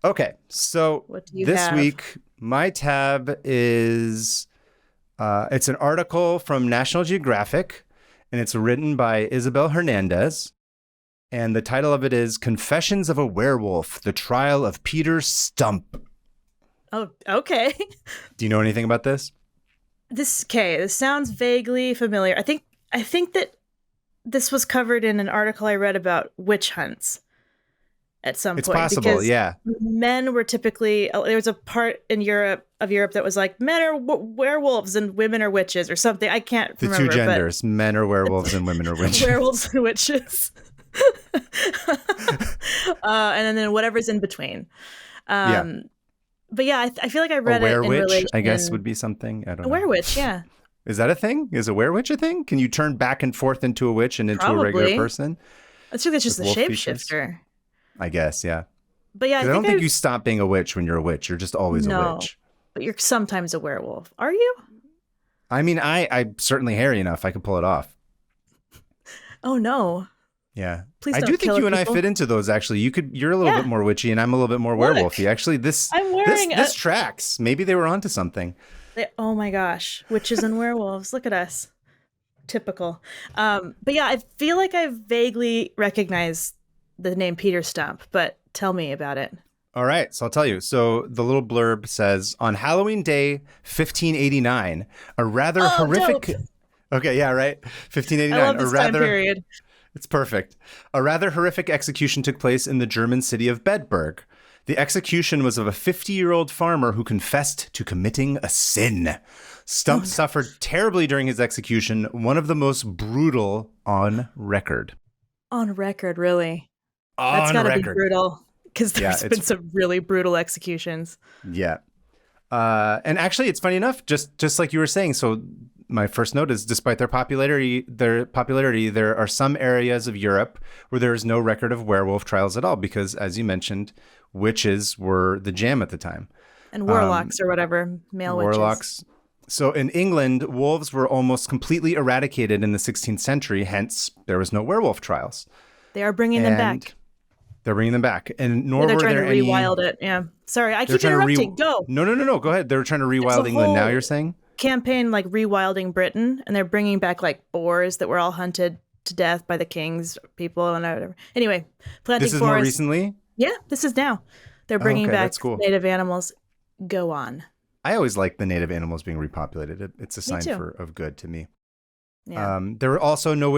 Okay, so What do you this have? week, my tab is it's an article from National Geographic, and it's written by Isabel Hernandez. And the title of it is Confessions of a Werewolf, the Trial of Peter Stump. Oh, okay. Do you know anything about this? This sounds vaguely familiar. I think that this was covered in an article I read about witch hunts at some It's point possible, because yeah. men were typically there was a part in Europe that was like men are werewolves and women are witches or something. I can't The two remember, but genders, men are werewolves and women are witches. werewolves and witches. And then whatever's in between. Yeah. But yeah, I feel like I A read it in werewitch, I guess, relation. would be something. I don't A know. werewitch, yeah, Is that a thing? Is a werewitch a thing? Can you turn back and forth into a witch and into a regular probably. person I think that's just with a wolf features? shapeshifter. I guess, yeah. But yeah, I Because I don't think think you stop being a witch when you're a witch. You're just always a no, witch. but you're sometimes a werewolf. Are you? I mean, I'm certainly hairy enough. I could pull it off. Oh no! Yeah. Please I don't do think kill you and I people. fit into those, actually. You're a little Yeah. bit more witchy and I'm a little bit more Look, werewolfy. Actually, this I'm this wearing this tracks. Maybe they were onto something. Oh my gosh, witches and werewolves! Look at us. Typical. But yeah, I feel like I vaguely recognize the name Peter Stump. But tell me about it. All right, so I'll tell you. So the little blurb says, on Halloween Day, 1589, a rather Oh, horrific. dope. Okay, yeah, right. I 1589. love this time period. It's perfect. A rather horrific execution took place in the German city of Bedburg. The execution was of a 50-year-old farmer who confessed to committing a sin. Stump suffered terribly during his execution, one of the most brutal on record. On record, really. That's On got to be record. brutal because Yeah, there's been some really brutal executions. Yeah. And actually, it's funny enough, just like you were saying. So my first note is, despite their popularity, there are some areas of Europe where there is no record of werewolf trials at all, because, as you mentioned, witches were the jam at the time. And warlocks or whatever, male witches. Warlocks. So in England, wolves were almost completely eradicated in the 16th century. Hence, there was no werewolf trials. They are bringing them back. They're bringing them back, and nor They're were trying there to any. rewild it. Yeah. Sorry, I They're keep trying to interrupting. Go. No. Go ahead. They were trying to There's rewild a England. Now whole you're saying? campaign like rewilding Britain, and they're bringing back like boars that were all hunted to death by the king's people and whatever. Anyway, planting This is forests. more recently? Yeah, this is now. They're bringing okay, back that's cool. native animals. Go on. I always like the native animals being repopulated. It's a sign too. of good to me. Yeah. There was also no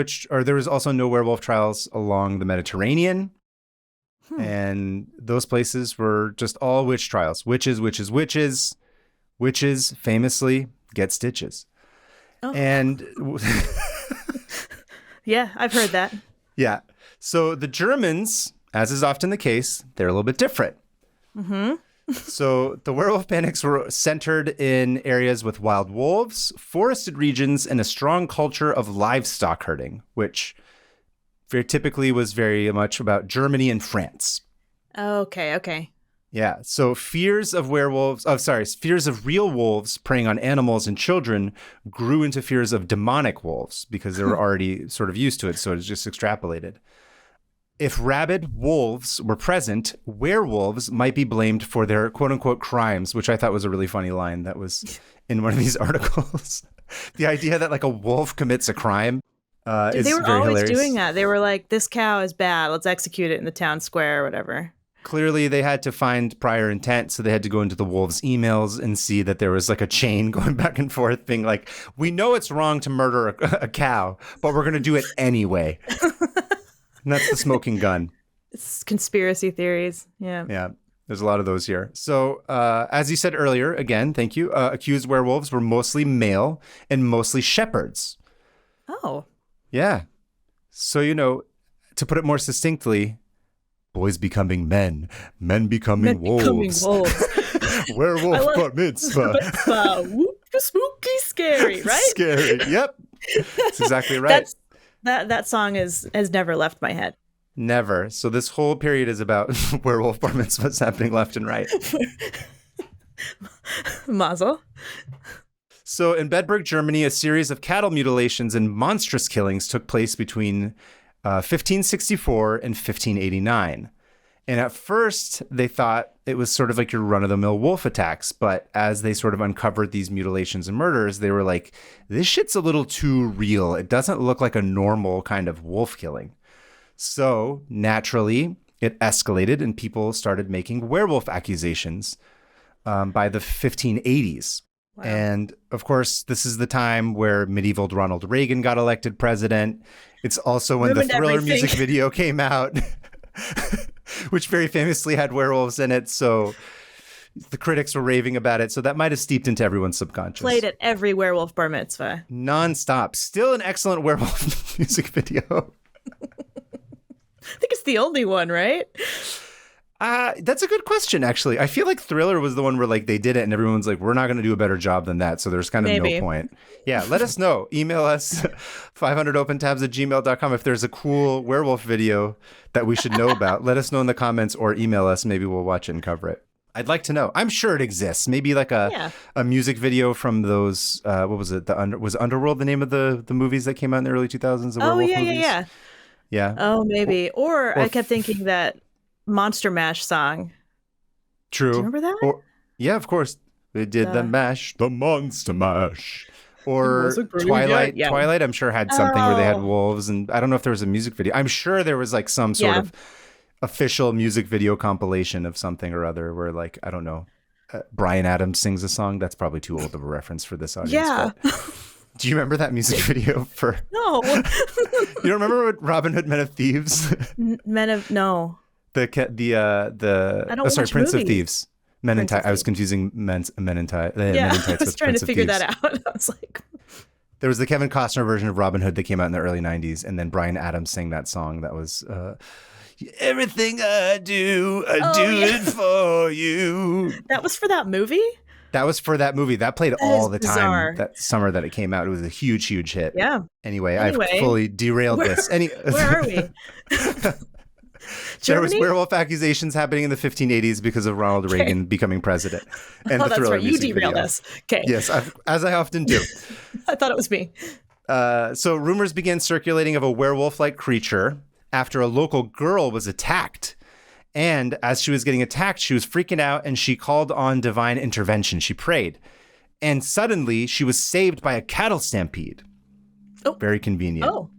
werewolf trials along the Mediterranean. And those places were just all witch trials. Witches famously get stitches. Oh. And Yeah, I've heard that. yeah. So the Germans, as is often the case, they're a little bit different. So the werewolf panics were centered in areas with wild wolves, forested regions, and a strong culture of livestock herding, which very typically was very much about Germany and France. Okay. Yeah. So fears of real wolves preying on animals and children grew into fears of demonic wolves because they were already sort of used to it. So it was just extrapolated. If rabid wolves were present, werewolves might be blamed for their quote unquote crimes, which I thought was a really funny line that was in one of these articles. The idea that like a wolf commits a crime is They were very always hilarious. doing that. They were like, this cow is bad. Let's execute it in the town square or whatever. Clearly, they had to find prior intent, so they had to go into the wolves' emails and see that there was like a chain going back and forth being like, we know it's wrong to murder a cow, but we're going to do it anyway. And that's the smoking gun. It's conspiracy theories. Yeah. Yeah, there's a lot of those here. So as you said earlier, again, thank you, accused werewolves were mostly male and mostly shepherds. Oh. Yeah. So, to put it more succinctly, boys becoming men, men becoming wolves. Werewolf bar mitzvah. Whoop, spooky, scary, right? Scary. Yep. That's exactly right. That song has never left my head. Never. So this whole period is about werewolf bar mitzvahs happening left and right. Mazel. So in Bedburg, Germany, a series of cattle mutilations and monstrous killings took place between 1564 and 1589. And at first, they thought it was sort of like your run-of-the-mill wolf attacks. But as they sort of uncovered these mutilations and murders, they were like, this shit's a little too real. It doesn't look like a normal kind of wolf killing. So naturally, it escalated and people started making werewolf accusations by the 1580s. Wow. And of course, this is the time where medieval Ronald Reagan got elected president. It's also when the Thriller music video came out. Which very famously had werewolves in it. So the critics were raving about it. So that might have steeped into everyone's subconscious. Played at every werewolf bar mitzvah. Nonstop. Still an excellent werewolf music video. I think it's the only one, right? That's a good question, actually. I feel like Thriller was the one where like they did it and everyone's like, we're not going to do a better job than that. So there's kind of no point. Yeah, let us know. Email us 500opentabs@gmail.com if there's a cool werewolf video that we should know about. Let us know in the comments or email us. Maybe we'll watch it and cover it. I'd like to know. I'm sure it exists. Maybe like a music video from those, what was it? Was Underworld the name of the movies that came out in the early 2000s? The werewolf movies? Yeah. Oh, maybe. Or I kept thinking that Monster Mash song. True. Do you remember that? Yeah, of course. They did the Monster Mash. Or Twilight. Yeah. Twilight, I'm sure, had something where they had wolves. And I don't know if there was a music video. I'm sure there was like some sort of official music video compilation of something or other where like, I don't know, Bryan Adams sings a song. That's probably too old of a reference for this audience. Yeah. Do you remember that music video for... No. You don't remember what Robin Hood Men of Thieves? No. Prince of Thieves. Men in Tights. I was confusing Men in Tights. I was trying to figure that out. I was like, there was the Kevin Costner version of Robin Hood that came out in the early 90s, and then Bryan Adams sang that song that was everything I do it for you. That was for that movie? That was for that movie. That played all the time that summer that it came out. It was a huge, huge hit. Yeah. Anyway, I've fully derailed this. Where are we? There was werewolf accusations happening in the 1580s because of Ronald Reagan becoming president. And the Thriller You derailed us. Okay. Yes, as I often do. I thought it was me. So rumors began circulating of a werewolf-like creature after a local girl was attacked. And as she was getting attacked, she was freaking out and she called on divine intervention. She prayed. And suddenly she was saved by a cattle stampede. Oh. Very convenient. Oh.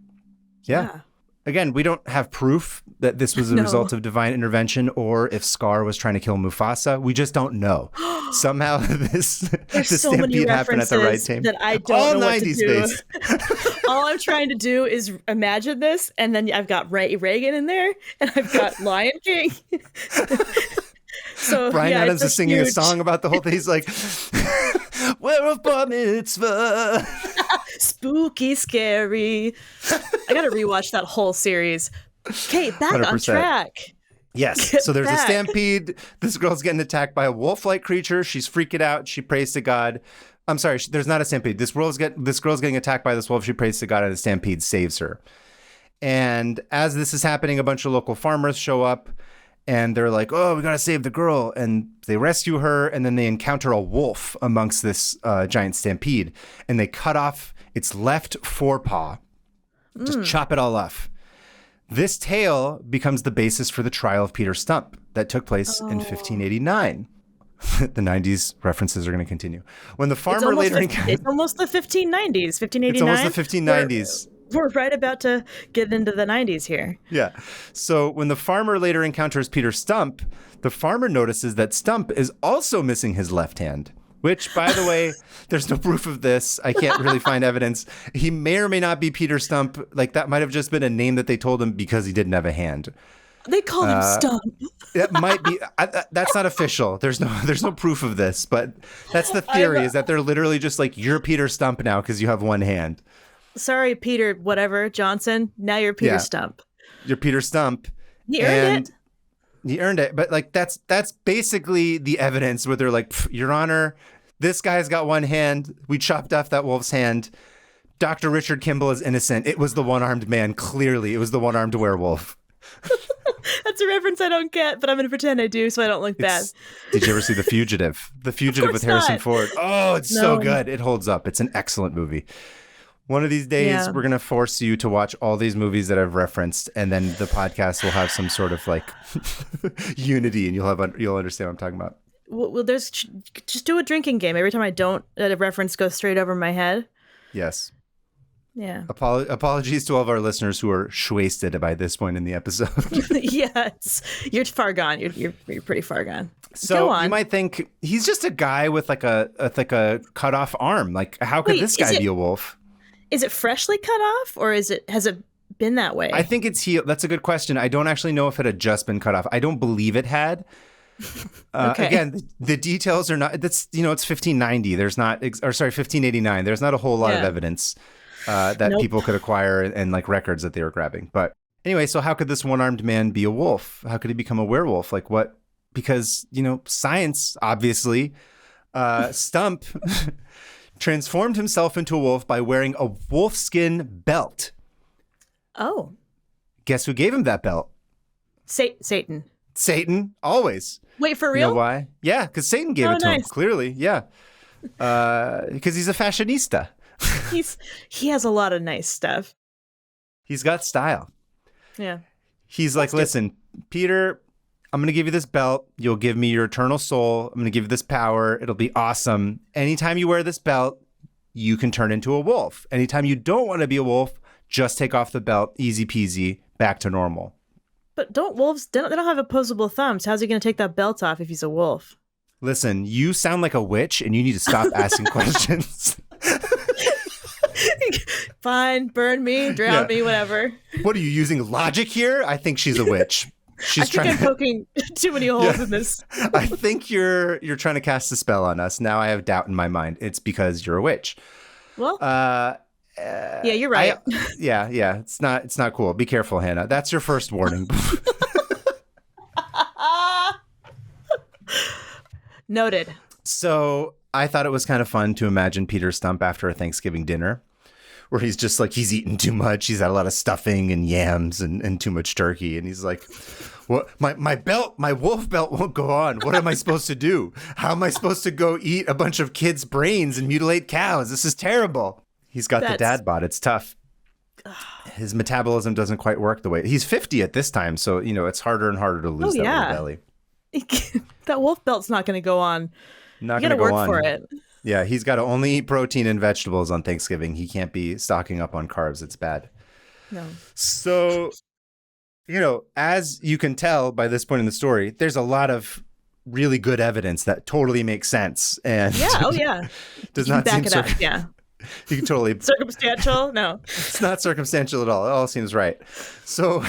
Yeah. Again, we don't have proof that this was a result of divine intervention or if Scar was trying to kill Mufasa. We just don't know. Somehow this stampede happened at the right time. That I don't know what to do. All I'm trying to do is imagine this, and then I've got Reagan in there, and I've got Lion King. So Bryan Adams is singing a song about the whole thing. He's like, werewolf bar mitzvah. Spooky, scary. I gotta rewatch that whole series. Okay, back 100%. On track. Yes. So there's a stampede. This girl's getting attacked by a wolf-like creature. She's freaking out. She prays to God. I'm sorry. There's not a stampede. This girl's getting attacked by this wolf. She prays to God, and the stampede saves her. And as this is happening, a bunch of local farmers show up. And they're like, oh, we got to save the girl. And they rescue her. And then they encounter a wolf amongst this giant stampede. And they cut off its left forepaw. Just chop it all off. This tale becomes the basis for the trial of Peter Stump that took place in 1589. The 90s references are going to continue. When the farmer it's almost the 1590s. 1589. It's almost the 1590s. We're right about to get into the 90s here. Yeah. So when the farmer later encounters Peter Stump, the farmer notices that Stump is also missing his left hand, which, by the way, there's no proof of this. I can't really find evidence. He may or may not be Peter Stump. Like, that might have just been a name that they told him because he didn't have a hand. They called him Stump. That might be. That's not official. There's no proof of this, but that's the theory, is that they're literally just like, you're Peter Stump now because you have one hand. Sorry, Peter, whatever, Johnson. Now you're Peter Stump. You're Peter Stump. He earned it. He earned it. But like that's basically the evidence where they're like, Your Honor, this guy's got one hand. We chopped off that wolf's hand. Dr. Richard Kimball is innocent. It was the one-armed man. Clearly, it was the one-armed werewolf. That's a reference I don't get, but I'm going to pretend I do so I don't look bad. Did you ever see The Fugitive? The Fugitive with Harrison Ford. Oh, it's so good. It holds up. It's an excellent movie. One of these days, Yeah. we're going to force you to watch all these movies that I've referenced, and then the podcast will have some sort of like unity, and you'll understand what I'm talking about. Well, just do a drinking game. Every time a reference goes straight over my head. Yes. Yeah. Apologies to all of our listeners who are shwasted by this point in the episode. Yes, you're far gone. You're pretty far gone. So you might think he's just a guy with like a cut off arm. Like, how could this guy be a wolf? Is it freshly cut off, or has it been that way? I think it's healed. That's a good question. I don't actually know if it had just been cut off. I don't believe it had. Okay. Again, the details are not. That's it's 1590. There's not, or sorry, 1589. There's not a whole lot of evidence that people could acquire and like records that they were grabbing. But anyway, so how could this one-armed man be a wolf? How could he become a werewolf? Like what? Because science obviously. Stump transformed himself into a wolf by wearing a wolfskin belt. Oh. Guess who gave him that belt? Satan. Satan, always. Wait, for real? You know why? Yeah, because Satan gave it to him, clearly. Yeah. Because he's a fashionista. He has a lot of nice stuff. He's got style. Yeah. He's like, listen, Peter, I'm going to give you this belt. You'll give me your eternal soul. I'm going to give you this power. It'll be awesome. Anytime you wear this belt, you can turn into a wolf. Anytime you don't want to be a wolf, just take off the belt. Easy peasy. Back to normal. But wolves, they don't have opposable thumbs. How's he going to take that belt off if he's a wolf? Listen, you sound like a witch and you need to stop asking questions. Fine, burn me, drown me, whatever. What are you using logic here? I think she's a witch. I'm poking too many holes in this. I think you're trying to cast a spell on us. Now I have doubt in my mind. It's because you're a witch. Well, yeah, you're right. Yeah. It's not cool. Be careful, Hannah. That's your first warning. Noted. So I thought it was kind of fun to imagine Peter Stump after a Thanksgiving dinner, where he's just like, he's eaten too much. He's had a lot of stuffing and yams and too much turkey. And he's like, what? My wolf belt won't go on. What am I supposed to do? How am I supposed to go eat a bunch of kids' brains and mutilate cows? This is terrible. He's got the dad bod. It's tough. His metabolism doesn't quite work the way. He's 50 at this time. So, it's harder and harder to lose that little belly. That wolf belt's not going to go on. Not going to work for it. Yeah, he's got to only eat protein and vegetables on Thanksgiving. He can't be stocking up on carbs. It's bad. No. So, as you can tell by this point in the story, there's a lot of really good evidence that totally makes sense. And does not seem back it up. Yeah. You can totally circumstantial. No, it's not circumstantial at all. It all seems right. So,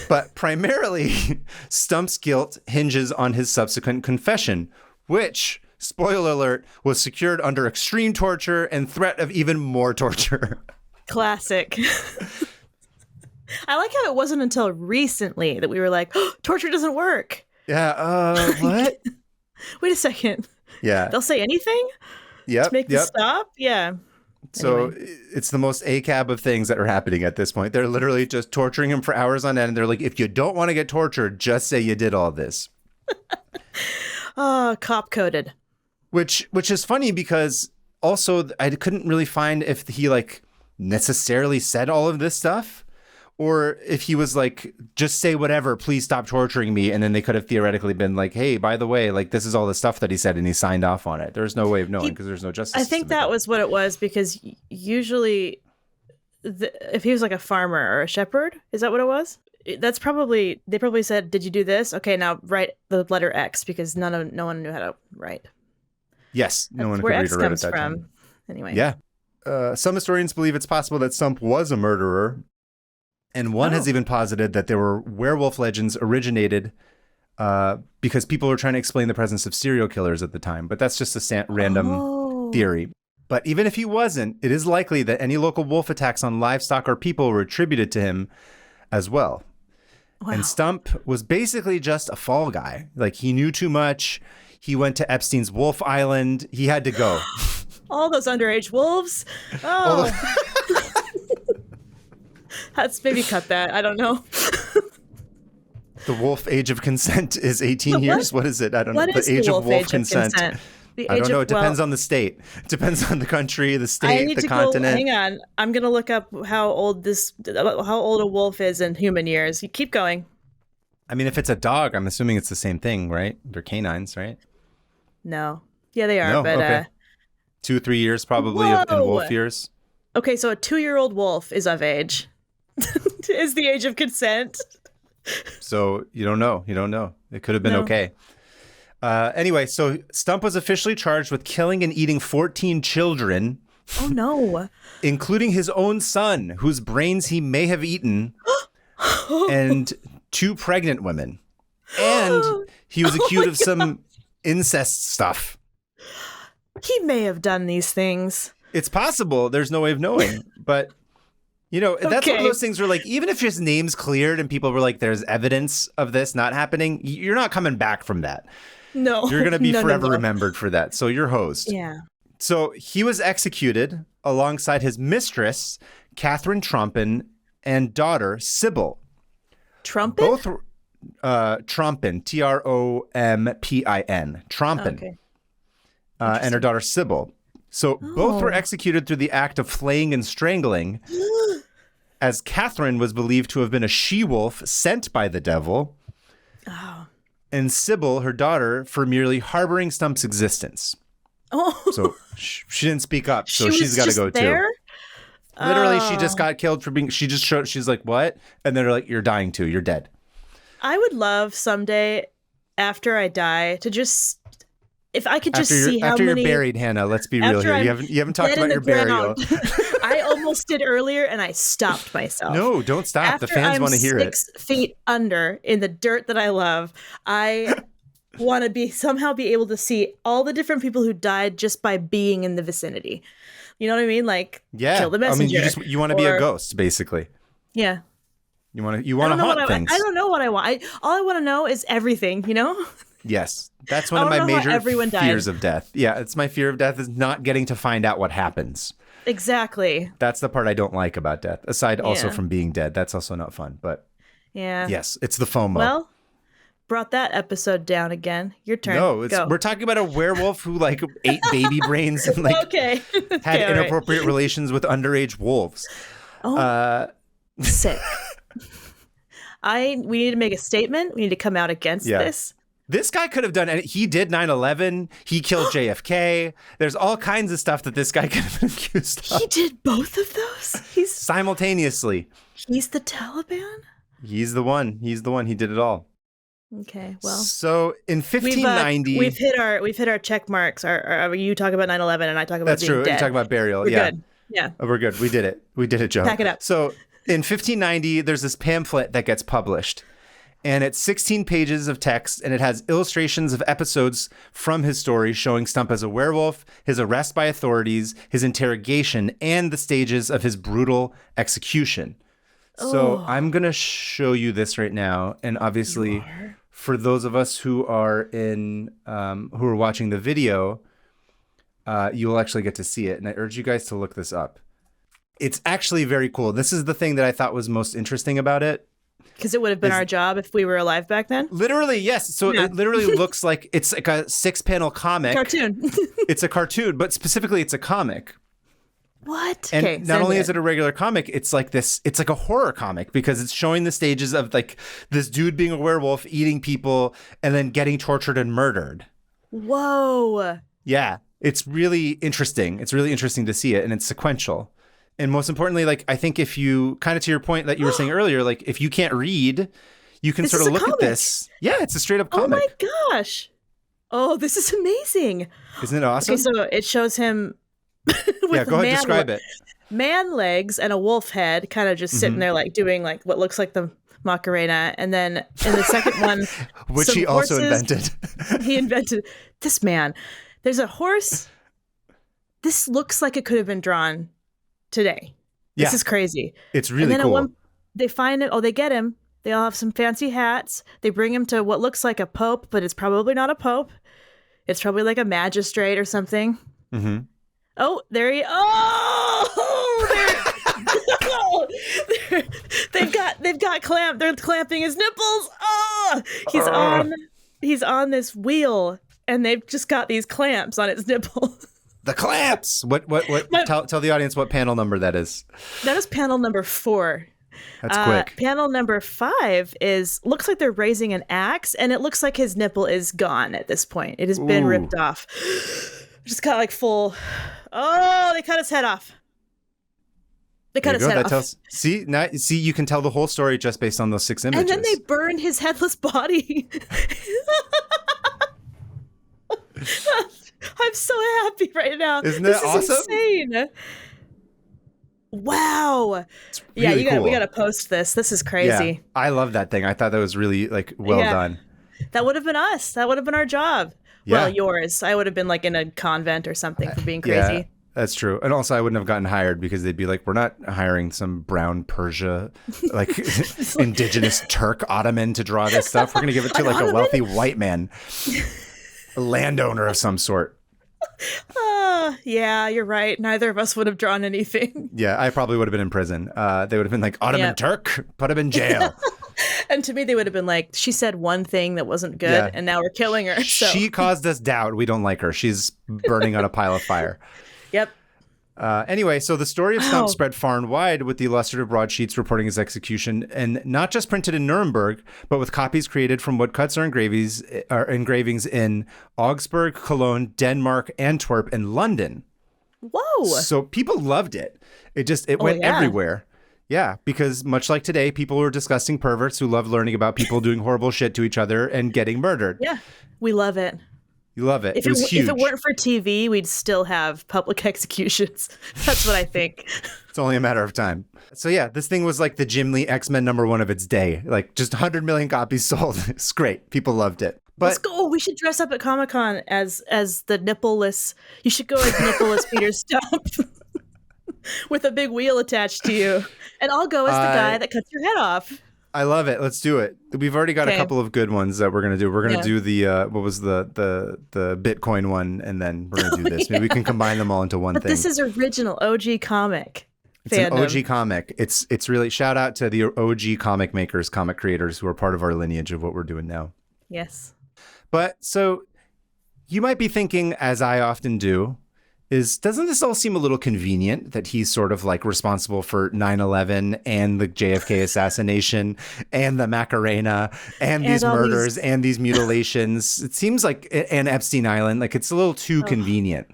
but primarily, Stump's guilt hinges on his subsequent confession, which, spoiler alert, was secured under extreme torture and threat of even more torture. Classic. I like how it wasn't until recently that we were like, oh, torture doesn't work. Yeah. What? Wait a second. Yeah. They'll say anything? Yep. To make this stop? Yeah. So it's the most ACAB of things that are happening at this point. They're literally just torturing him for hours on end. And they're like, if you don't want to get tortured, just say you did all this. Oh, cop coded. Which is funny because also I couldn't really find if he like necessarily said all of this stuff or if he was like, just say whatever, please stop torturing me. And then they could have theoretically been like, hey, by the way, like this is all the stuff that he said and he signed off on it. There's no way of knowing because there's no justice. I think that was what it was because usually if he was like a farmer or a shepherd, is that what it was? That's probably, they probably said, did you do this? Okay, now write the letter X because no one knew how to write. Yes, no one could read X or write comes at that from. time. Anyway. Yeah. Some historians believe it's possible that Stump was a murderer. And one has even posited that there were werewolf legends originated because people were trying to explain the presence of serial killers at the time. But that's just a random theory. But even if he wasn't, it is likely that any local wolf attacks on livestock or people were attributed to him as well. Wow. And Stump was basically just a fall guy. Like he knew too much. He went to Epstein's Wolf Island. He had to go. All those underage wolves. Oh. That's maybe cut that. I don't know. The wolf age of consent is 18 years. What is it? I don't know. The age of wolf consent. I don't know. It depends on the state. It depends on the country, the state, the continent. Hang on. I'm going to look up how old a wolf is in human years. You keep going. I mean, if it's a dog, I'm assuming it's the same thing, right? They're canines, right? No. Yeah, they are. No? But Okay. 2-3 years probably in wolf years. Okay, so a 2-year-old wolf is of age. Is the age of consent. So you don't know. You don't know. It could have been okay. Anyway, so Stump was officially charged with killing and eating 14 children. Oh, no. Including his own son, whose brains he may have eaten, and 2 pregnant women. And he was accused of some incest stuff. He may have done these things. It's possible. There's no way of knowing. But, you know, that's one of those things where, like, even if his name's cleared and people were like, there's evidence of this not happening, you're not coming back from that. No. You're going to be forever remembered for that. So you're hosed. Yeah. So he was executed alongside his mistress, Catherine Trompin, and daughter, Sybil. Trompin? Both Trompin, Trompin. Trompin. Okay. And her daughter, Sybil. So both were executed through the act of flaying and strangling, as Catherine was believed to have been a she-wolf sent by the devil, and Sybil, her daughter, for merely harboring Stump's existence. Oh. So she didn't speak up, so she's got to go there? too. Literally, she just got killed for being, she just showed, she's like, what? And then they're like, you're dying too, you're dead. I would love someday, after I die, to just... If I could just see how many... After you're buried, Hannah, let's be real here. You haven't talked about your burial. I almost did earlier, and I stopped myself. No, don't stop. After the fans want to hear it. 6 feet under in the dirt that I love, I want to somehow be able to see all the different people who died just by being in the vicinity. You know what I mean? Like, kill the messenger. I mean, you want to be a ghost, basically. Yeah. You want to haunt things. I don't know what I want. All I want to know is everything, you know? Yes, that's one of my major fears of death. Yeah, it's my fear of death is not getting to find out what happens. Exactly. That's the part I don't like about death, aside also from being dead. That's also not fun, but yes, it's the FOMO. Well, brought that episode down again. Your turn. No, Go. We're talking about a werewolf who like ate baby brains and like had inappropriate relations with underage wolves. Oh, sick. We need to make a statement. We need to come out against this. This guy could have done it. He did 9/11. He killed JFK. There's all kinds of stuff that this guy could have been accused of. He did both of those? Simultaneously. He's the Taliban? He's the one. He did it all. Okay, well. So in 1590... We've hit our check marks. You talk about 9/11 and I talk about being dead. That's true. You talk about burial. We're good. Yeah. We're good. We did it. We did it, Joe. Pack it up. So in 1590, there's this pamphlet that gets published. And it's 16 pages of text, and it has illustrations of episodes from his story showing Stump as a werewolf, his arrest by authorities, his interrogation, and the stages of his brutal execution. So I'm going to show you this right now. And obviously, for those of us who are watching the video, you'll actually get to see it. And I urge you guys to look this up. It's actually very cool. This is the thing that I thought was most interesting about it. Because it would have been our job if we were alive back then? Literally, yes. So it literally looks like it's like a 6-panel comic. Cartoon. It's a cartoon, but specifically it's a comic. What? And not only is it a regular comic, it's like a horror comic because it's showing the stages of like this dude being a werewolf, eating people, and then getting tortured and murdered. Whoa. Yeah. It's really interesting. It's really interesting to see it, and it's sequential. And most importantly, like, I think if you, kind of to your point that you were saying earlier, like, if you can't read, you can sort of look at this. Yeah, it's a straight up comic. Oh my gosh. Oh, this is amazing. Isn't it awesome? Okay, so it shows him with go ahead, describe it. Man legs and a wolf head kind of just sitting there like doing like what looks like the Macarena. And then in the second one, which he also invented. He invented this man. There's a horse. This looks like it could have been drawn today. This is crazy. It's really cool. They find it. Oh, they get him. They all have some fancy hats. They bring him to what looks like a pope, but it's probably not a pope. It's probably like a magistrate or something. Mm-hmm. Oh, there he. Oh, they've got clamp. They're clamping his nipples. Oh, he's on this wheel, and they've just got these clamps on its nipple. The clamps. What? Tell the audience what panel number that is. That is panel number 4. That's quick. Panel number 5 looks like they're raising an axe, and it looks like his nipple is gone at this point. It has been ripped off. Just got like full. Oh, they cut his head off. They cut his head off. See, you can tell the whole story just based on those 6 images. And then they burned his headless body. I'm so happy right now. Isn't that awesome? Insane. Wow. Really cool. We gotta post this. This is crazy. Yeah, I love that thing. I thought that was really well done. That would have been us. That would have been our job. Yeah. Well, yours. I would have been like in a convent or something for being crazy. Yeah, that's true. And also I wouldn't have gotten hired because they'd be like, we're not hiring some brown Persia, like indigenous Turk Ottoman to draw this stuff. We're going to give it to like a wealthy white man, a landowner of some sort. Yeah, you're right. Neither of us would have drawn anything. Yeah, I probably would have been in prison. They would have been like, Ottoman Turk, put him in jail. And to me, they would have been like, she said one thing that wasn't good, and now we're killing her. So. She caused us doubt. We don't like her. She's burning on a pile of fire. Yep. Anyway, so the story of Stump spread far and wide with the illustrative broadsheets reporting his execution, and not just printed in Nuremberg, but with copies created from woodcuts or engravings in Augsburg, Cologne, Denmark, Antwerp, and London. Whoa. So people loved it. It went everywhere. Yeah, because much like today, people were disgusting perverts who love learning about people doing horrible shit to each other and getting murdered. Yeah, we love it. You love it. It was huge. If it weren't for TV, we'd still have public executions. That's what I think. It's only a matter of time. So yeah, this thing was like the Jim Lee X-Men #1 of its day. Like just 100 million copies sold. It's great. People loved it. But let's go. We should dress up at Comic-Con as the nippleless. You should go as nippleless Peter Stump. With a big wheel attached to you. And I'll go as the guy that cuts your head off. I love it. Let's do it. We've already got a couple of good ones that we're going to do. We're going to do the, what was the Bitcoin one, and then we're going to do this. Maybe we can combine them all into one thing. This is original OG comic. It's an OG comic. It's really, shout out to the OG comic makers, comic creators who are part of our lineage of what we're doing now. Yes. But so you might be thinking, as I often do, doesn't this all seem a little convenient that he's sort of like responsible for 9/11 and the JFK assassination and the Macarena and these murders and these mutilations? It seems like, and Epstein Island, like it's a little too convenient.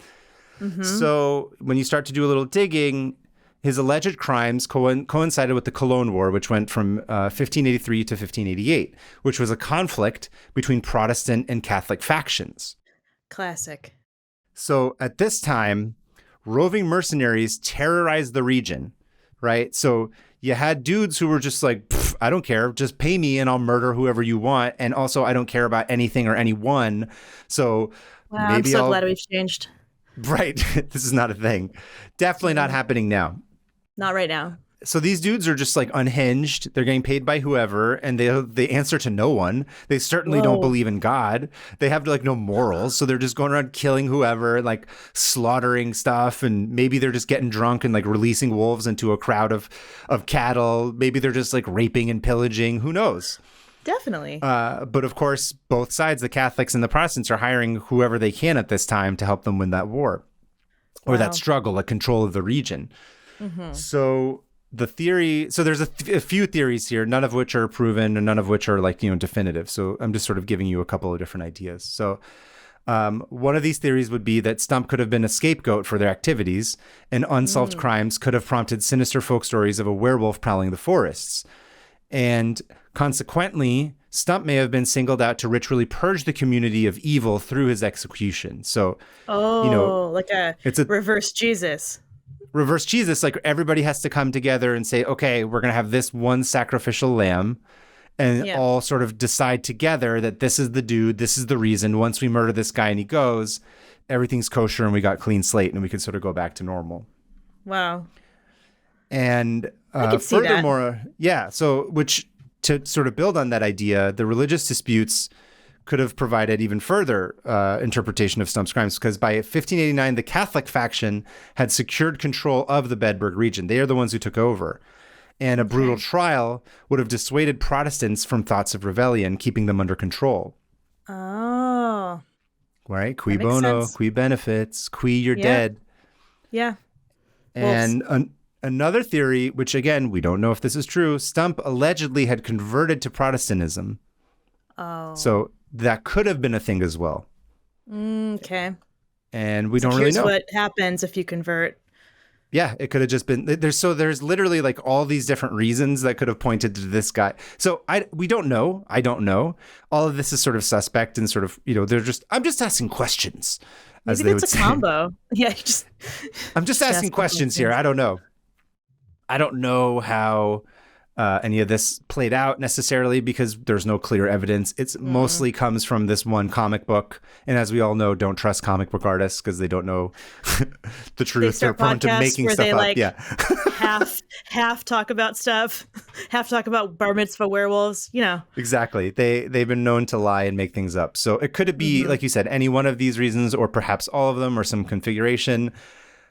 Mm-hmm. So when you start to do a little digging, his alleged crimes coincided with the Cologne War, which went from 1583 to 1588, which was a conflict between Protestant and Catholic factions. Classic. So at this time, roving mercenaries terrorized the region, right? So you had dudes who were just like, I don't care, just pay me and I'll murder whoever you want. And also, I don't care about anything or anyone. So wow, maybe I'm so glad we've changed. Right. This is not a thing. Definitely not happening now. Not right now. So these dudes are just like unhinged. They're getting paid by whoever, and they answer to no one. They certainly don't believe in God. They have like no morals. So they're just going around killing whoever, like slaughtering stuff. And maybe they're just getting drunk and like releasing wolves into a crowd of cattle. Maybe they're just like raping and pillaging. Who knows? Definitely. But of course, both sides, the Catholics and the Protestants, are hiring whoever they can at this time to help them win that war or that struggle, like control of the region. Mm-hmm. So the theory, so there's a few theories here, none of which are proven and none of which are like, definitive. So I'm just sort of giving you a couple of different ideas. So one of these theories would be that Stump could have been a scapegoat for their activities, and unsolved crimes could have prompted sinister folk stories of a werewolf prowling the forests. And consequently, Stump may have been singled out to ritually purge the community of evil through his execution. So, like it's a reverse Jesus. Reverse Jesus, like everybody has to come together and say, okay, we're going to have this one sacrificial lamb, and all sort of decide together that this is the dude, this is the reason. Once we murder this guy and he goes, everything's kosher and we got clean slate and we can sort of go back to normal. Wow. And furthermore, so which to sort of build on that idea, the religious disputes could have provided even further interpretation of Stump's crimes, because by 1589, the Catholic faction had secured control of the Bedburg region. They are the ones who took over. And a brutal trial would have dissuaded Protestants from thoughts of rebellion, keeping them under control. Oh. Right? Cui That makes bono, sense. cui benefits, cui you're Yeah. dead. Yeah. Wolves. And another theory, which again, we don't know if this is true, Stump allegedly had converted to Protestantism. Oh. So that could have been a thing as well. Okay. And we So don't really here's know. what happens if you convert. Yeah, it could have just been there's literally like all these different reasons that could have pointed to this guy. So we don't know. I don't know. All of this is sort of suspect and sort of, I'm just asking questions, as Maybe they that's would a say. combo. Yeah, I'm just asking questions here. I don't know. I don't know how any of this played out necessarily because there's no clear evidence. It's mostly comes from this one comic book. And as we all know, don't trust comic book artists because they don't know the truth. They're prone to making where stuff they up. like Yeah. half talk about stuff, half talk about bar mitzvah werewolves, Exactly. They've been known to lie and make things up. So it could be, like you said, any one of these reasons or perhaps all of them or some configuration.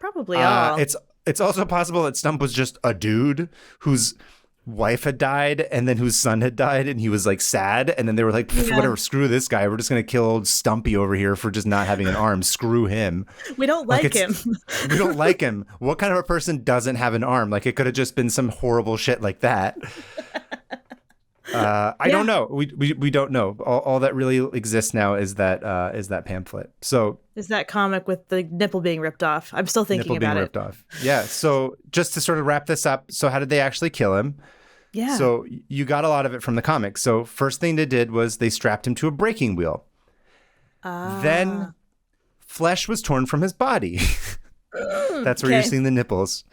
Probably all. It's also possible that Stump was just a dude whose wife had died and then whose son had died and he was like sad and then they were like, whatever, screw this guy, we're just gonna kill old Stumpy over here for just not having an arm. Screw him. We don't like him. We don't like him. What kind of a person doesn't have an arm? Like, it could have just been some horrible shit like that. I don't know. We don't know. All that really exists now is that pamphlet. So is that comic with the nipple being ripped off? I'm still thinking about it. Ripped off. Yeah. So just to sort of wrap this up. So how did they actually kill him? Yeah. So you got a lot of it from the comic. So first thing they did was they strapped him to a breaking wheel. Then flesh was torn from his body. That's where you're seeing the nipples,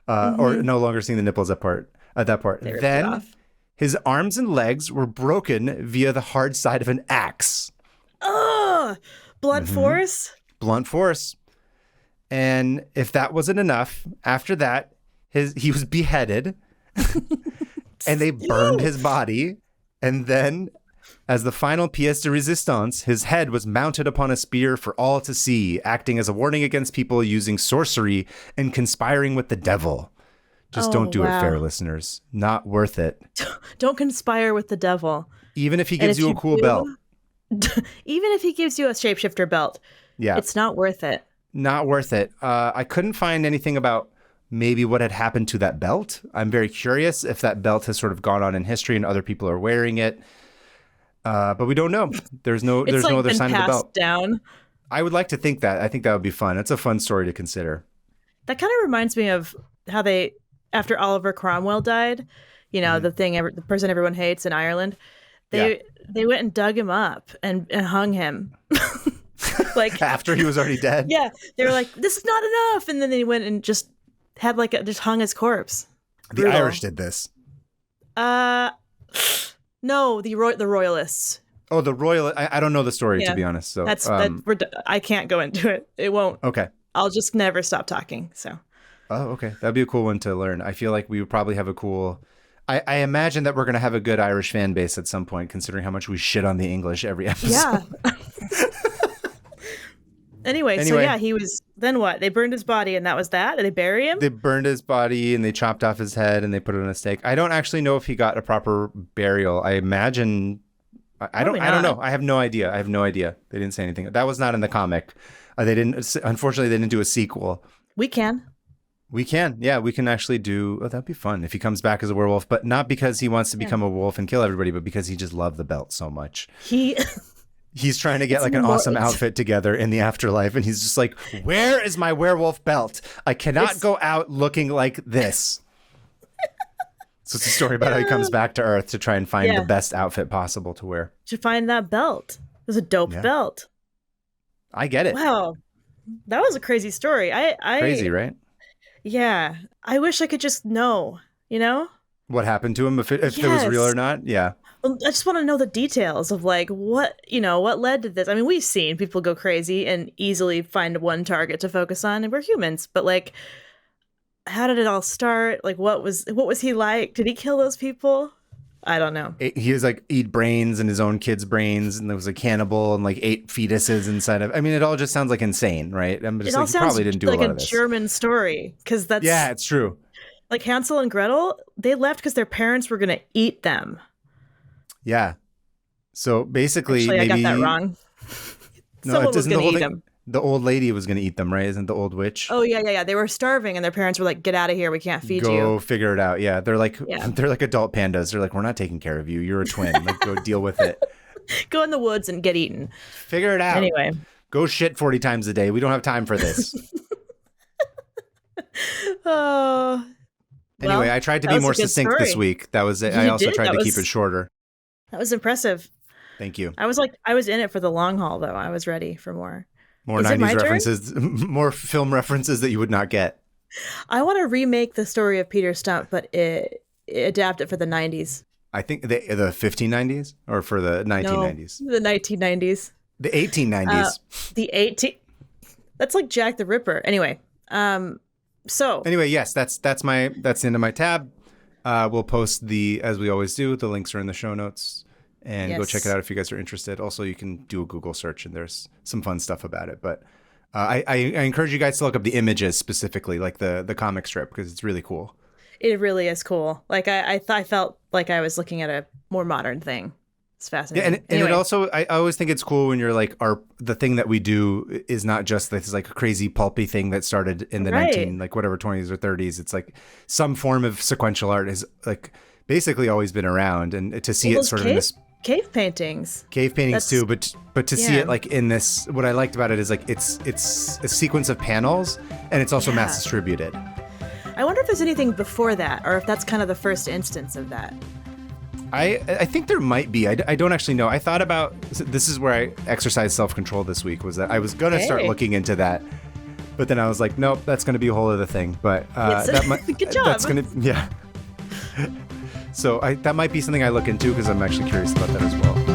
or no longer seeing the nipples at that part. Then his arms and legs were broken via the hard side of an axe. Oh, blunt force? Blunt force. And if that wasn't enough, after that, he was beheaded and they burned his body. And then, as the final pièce de résistance, his head was mounted upon a spear for all to see, acting as a warning against people using sorcery and conspiring with the devil. Just don't do it, fair listeners. Not worth it. Don't conspire with the devil. Even if he gives you a cool belt. Even if he gives you a shapeshifter belt. Yeah. It's not worth it. Not worth it. I couldn't find anything about maybe what had happened to that belt. I'm very curious if that belt has sort of gone on in history and other people are wearing it. But we don't know. There's no other sign of the belt. Down. I would like to think that. I think that would be fun. It's a fun story to consider. That kind of reminds me of how they, after Oliver Cromwell died, the person everyone hates in Ireland, they went and dug him up and hung him. Like after he was already dead. Yeah, they were like, "This is not enough," and then they went and just had just hung his corpse. Brutal. The Irish did this. No, the royalists. Oh, the royal. I don't know the story, to be honest. So I can't go into it. It won't. Okay. I'll just never stop talking. So. Oh, okay. That'd be a cool one to learn. I feel like we would probably have a cool. I imagine that we're going to have a good Irish fan base at some point, considering how much we shit on the English every episode. Yeah. Anyway, so yeah, he was. Then what? They burned his body, and that was that. Did they bury him? They burned his body, and they chopped off his head, and they put it on a stake. I don't actually know if he got a proper burial. I imagine. I don't know. I have no idea. They didn't say anything. That was not in the comic. Unfortunately, they didn't do a sequel. We can. Yeah, we can actually do. Oh, that'd be fun if he comes back as a werewolf, but not because he wants to become a wolf and kill everybody, but because he just loved the belt so much. He's trying to get like an awesome outfit together in the afterlife, and he's just like, "Where is my werewolf belt? I cannot go out looking like this." So it's a story about how he comes back to Earth to try and find the best outfit possible to wear. To find that belt. It was a dope belt. I get it. Wow, that was a crazy story. Crazy, right? Yeah, I wish I could just know. What happened to him, if it was real or not. Yeah. I just want to know the details of like what led to this. I mean, we've seen people go crazy and easily find one target to focus on, and we're humans. But like, how did it all start? Like, what was he like? Did he kill those people? I don't know. He was like eat brains and his own kids' brains, and there was a cannibal and like 8 fetuses inside of. I mean, it all just sounds like insane, right? I'm just like, he probably didn't do a lot of this. Like a German story, because that's it's true. Like Hansel and Gretel, they left because their parents were gonna eat them. Yeah. So basically, actually, maybe I got that wrong. Someone was isn't the going to whole eat thing. them. The old lady was going to eat them, right? Isn't the old witch? Oh yeah. They were starving, and their parents were like, "Get out of here. We can't feed Go you." figure it out. Yeah, they're like Yeah. they're like adult pandas. They're like, we're not taking care of you. You're a twin. Like, go deal with it. Go in the woods and get eaten. Figure it out. Anyway. Go shit 40 times a day. We don't have time for this. Oh. Anyway, Well, I tried to that be was a more good succinct story. this week. That was it. You I also did? tried That to keep was- it shorter. That was impressive. Thank you. I was in it for the long haul, though. I was ready for more. More Is it my 90s turn? references, more film references that you would not get. I want to remake the story of Peter Stump, but adapt it for the 90s. I think the 1590s or for the 1990s? No, the 1990s. The 1890s. The 18. That's like Jack the Ripper. Anyway, so Anyway, yes, that's the end of my tab. We'll post as we always do. The links are in the show notes, and go Yes. check it out if you guys are interested. Also, you can do a Google search, and there's some fun stuff about it. But I encourage you guys to look up the images specifically, like the comic strip, because it's really cool. it really is cool. Like I felt like I was looking at a more modern thing. It's Yeah, fascinating. and Anyway. it also, I always think it's cool when you're like, the thing that we do is not just this like crazy pulpy thing that started in the Right. 20s or 30s. It's like some form of sequential art has like basically always been around, and to see Well, it those sort of in this cave paintings. cave paintings That's- too, but to see yeah. it like in this, what I liked about it is like it's a sequence of panels, and it's also Yeah. mass distributed. I wonder if there's anything before that, or if that's kind of the first instance of that. I think there might be. I don't actually know. I thought about, this is where I exercised self-control this week, was that I was going to start Hey. looking into that. But then I was like, nope, that's going to be a whole other thing. But It's- that might, Good job. That's going to, yeah. So that might be something I look into, because I'm actually curious about that as well.